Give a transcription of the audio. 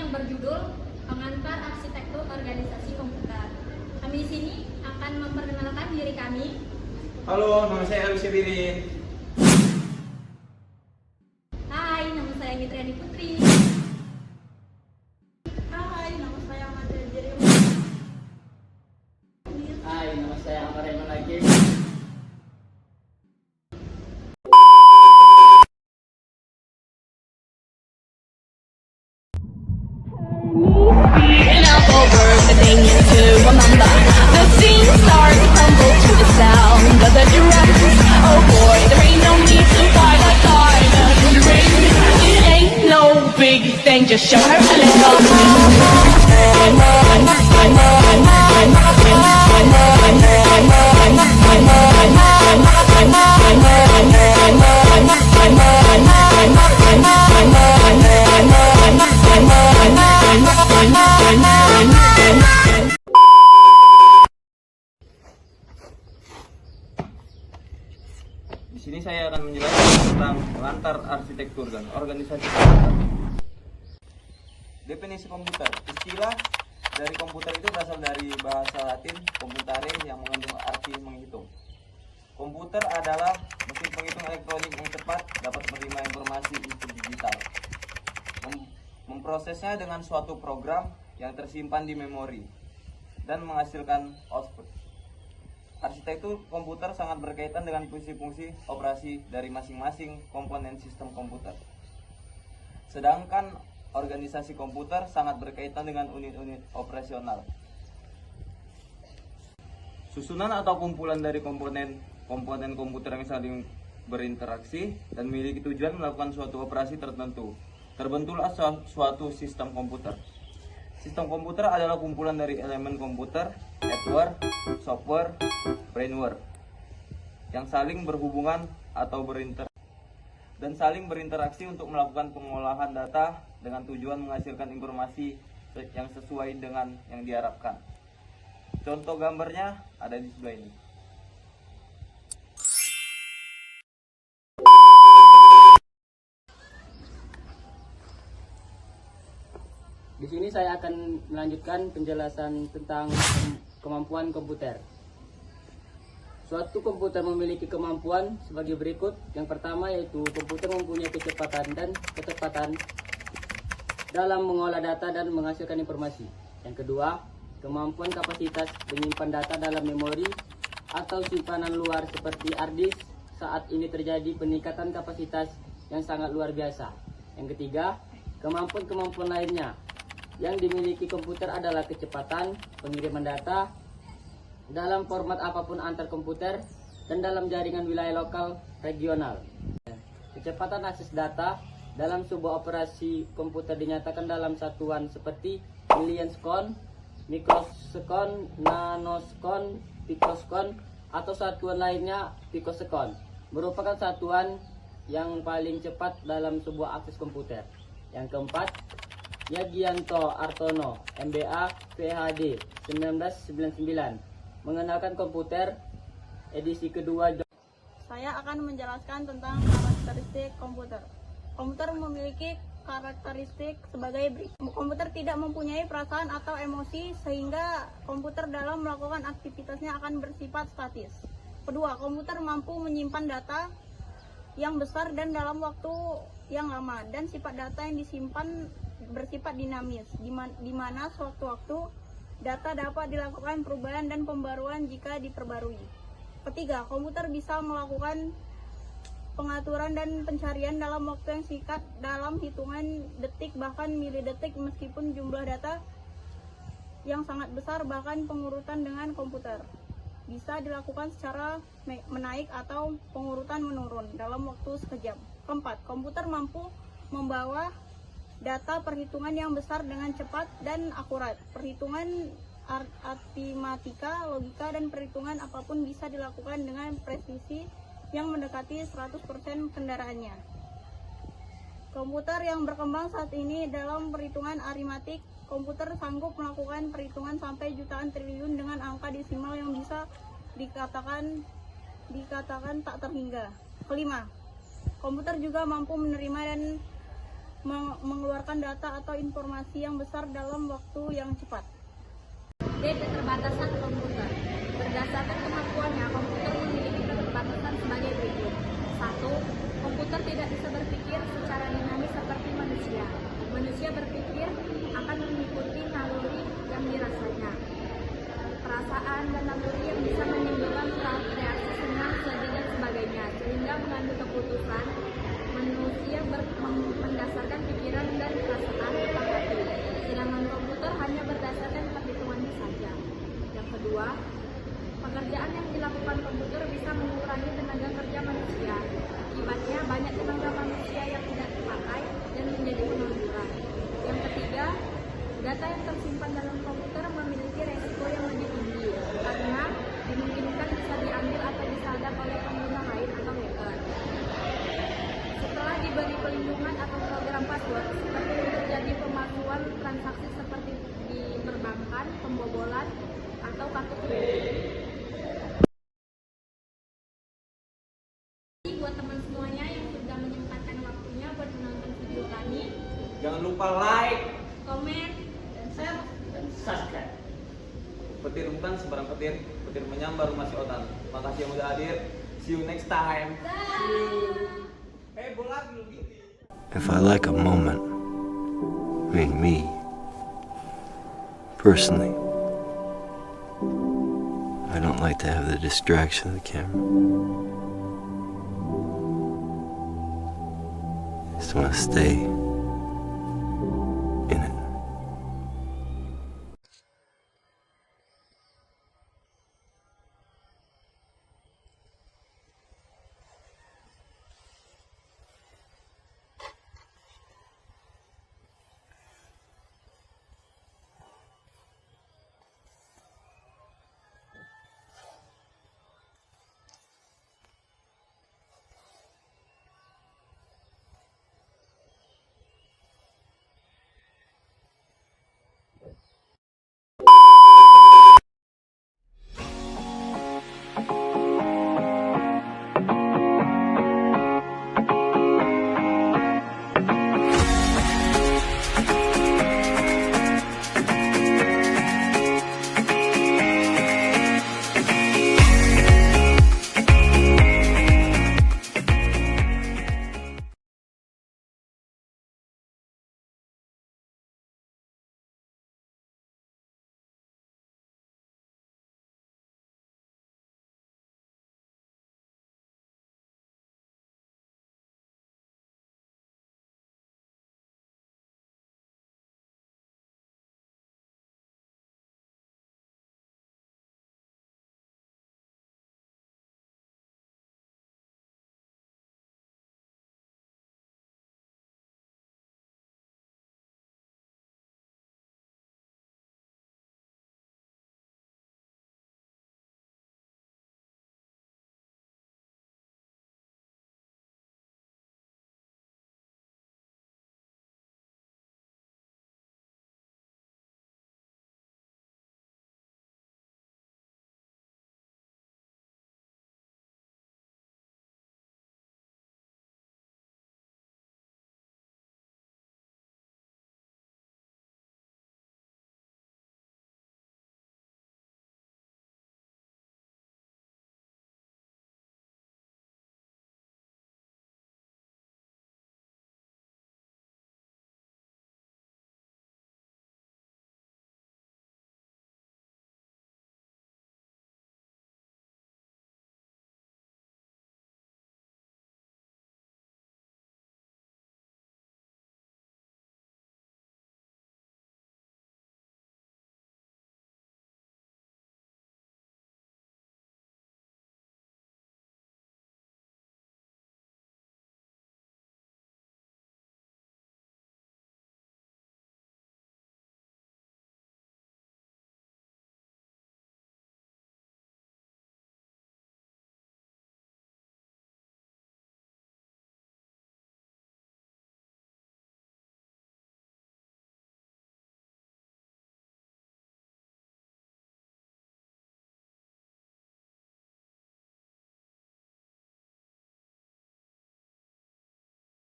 yang berjudul Pengantar Arsitektur Organisasi Komputer. Kami di sini akan memperkenalkan diri kami. Halo, nama saya Alwi Syabirin. Hai, nama saya Mitriani Putri. Hai, nama saya Ahmad Jari. Hai, nama saya Ahmad Rayman lagi. Enough over the thing to remember. The scene starts to crumble to the sound of the drums. Oh boy, there ain't no need to fight a diamond ring. It ain't no big thing, just show her a little. Di sini saya akan menjelaskan tentang pengantar arsitektur dan organisasi komputer. Definisi komputer. Istilah dari komputer itu berasal dari bahasa Latin computare yang mengandung arti menghitung. Komputer adalah mesin penghitung elektronik yang cepat, dapat menerima informasi input digital, memprosesnya dengan suatu program yang tersimpan di memori, dan menghasilkan output. Arsitektur komputer sangat berkaitan dengan fungsi-fungsi operasi dari masing-masing komponen sistem komputer. Sedangkan organisasi komputer sangat berkaitan dengan unit-unit operasional. Susunan atau kumpulan dari komponen komputer yang saling berinteraksi dan memiliki tujuan melakukan suatu operasi tertentu. Terbentuklah suatu sistem komputer. Sistem komputer adalah kumpulan dari elemen komputer, hardware, software, brainware yang saling berhubungan atau saling berinteraksi untuk melakukan pengolahan data dengan tujuan menghasilkan informasi yang sesuai dengan yang diharapkan. Contoh gambarnya ada di sebelah ini. Di sini saya akan melanjutkan penjelasan tentang kemampuan komputer. Suatu komputer memiliki kemampuan sebagai berikut. Yang pertama yaitu komputer mempunyai kecepatan dan ketepatan dalam mengolah data dan menghasilkan informasi. Yang kedua, kemampuan kapasitas menyimpan data dalam memori atau simpanan luar seperti hard disk. Saat ini terjadi peningkatan kapasitas yang sangat luar biasa. Yang ketiga, kemampuan lainnya yang dimiliki komputer adalah kecepatan pengiriman data dalam format apapun antar komputer dan dalam jaringan wilayah lokal regional. Kecepatan akses data dalam sebuah operasi komputer dinyatakan dalam satuan seperti millisekon, mikrosekon, nanosekon, pikosekon, atau satuan lainnya pikosekon, merupakan satuan yang paling cepat dalam sebuah akses komputer. Yang keempat, Yagianto Artono, MBA, PhD, 1999, mengenalkan komputer, edisi kedua. Saya akan menjelaskan tentang karakteristik komputer. Komputer memiliki karakteristik sebagai berikut. Komputer tidak mempunyai perasaan atau emosi sehingga komputer dalam melakukan aktivitasnya akan bersifat statis. Kedua, komputer mampu menyimpan data yang besar dan dalam waktu yang lama, dan sifat data yang disimpan bersifat dinamis, di mana sewaktu-waktu data dapat dilakukan perubahan dan pembaruan jika diperbarui. Ketiga, komputer bisa melakukan pengaturan dan pencarian dalam waktu yang singkat dalam hitungan detik bahkan milidetik, meskipun jumlah data yang sangat besar. Bahkan pengurutan dengan komputer bisa dilakukan secara menaik atau pengurutan menurun dalam waktu sekejap. Keempat, komputer mampu membawa data perhitungan yang besar dengan cepat dan akurat. Perhitungan aritmatika, logika, dan perhitungan apapun bisa dilakukan dengan presisi yang mendekati 100% kendaraannya. Komputer yang berkembang saat ini dalam perhitungan aritmatik, komputer sanggup melakukan perhitungan sampai jutaan triliun dengan angka desimal yang bisa dikatakan tak terhingga. Kelima, komputer juga mampu menerima dan mengeluarkan data atau informasi yang besar dalam waktu yang cepat. D. Keterbatasan komputer. Berdasarkan kemampuannya, komputer memiliki keterbatasan sebagai berikut. 1. Komputer tidak bisa berpikir secara dinamis seperti manusia. Manusia berpikir akan mengikuti naluri yang dirasanya. Perasaan dan naluri yang bisa menimbulkan reaksi senang, sedih, dan sebagainya, sehingga mengambil keputusan. Manusia mendasarkan pikiran dan perasaan atau hati, sedangkan komputer hanya berdasarkan perhitungannya saja. Yang kedua, pekerjaan yang dilakukan komputer bisa mengurangi tenaga kerja manusia. Akibatnya banyak tenaga manusia yang tidak dipakai dan menjadi pengangguran. Yang ketiga, data yang tersimpan dalam komputer memiliki resiko yang lebih tinggi karena dimungkinkan bisa diambil atau disadap oleh pengguna lain atau hacker. Setelah diberi pelindungan atau program password, seperti terjadi pemalsuan transaksi seperti di perbankan, pembobolan, atau kartu kredit. Buat teman semuanya yang sudah menyempatkan waktunya buat menonton video kami, Jangan lupa like, komen, dan share. Subscribe. petir bukan sembarang petir, petir menyambar rumah si Otan. Makasih yang udah hadir. See you next time. Bola belum gini. If I like a moment, I mean me, personally, I don't like to have the distraction of the camera. I just want to stay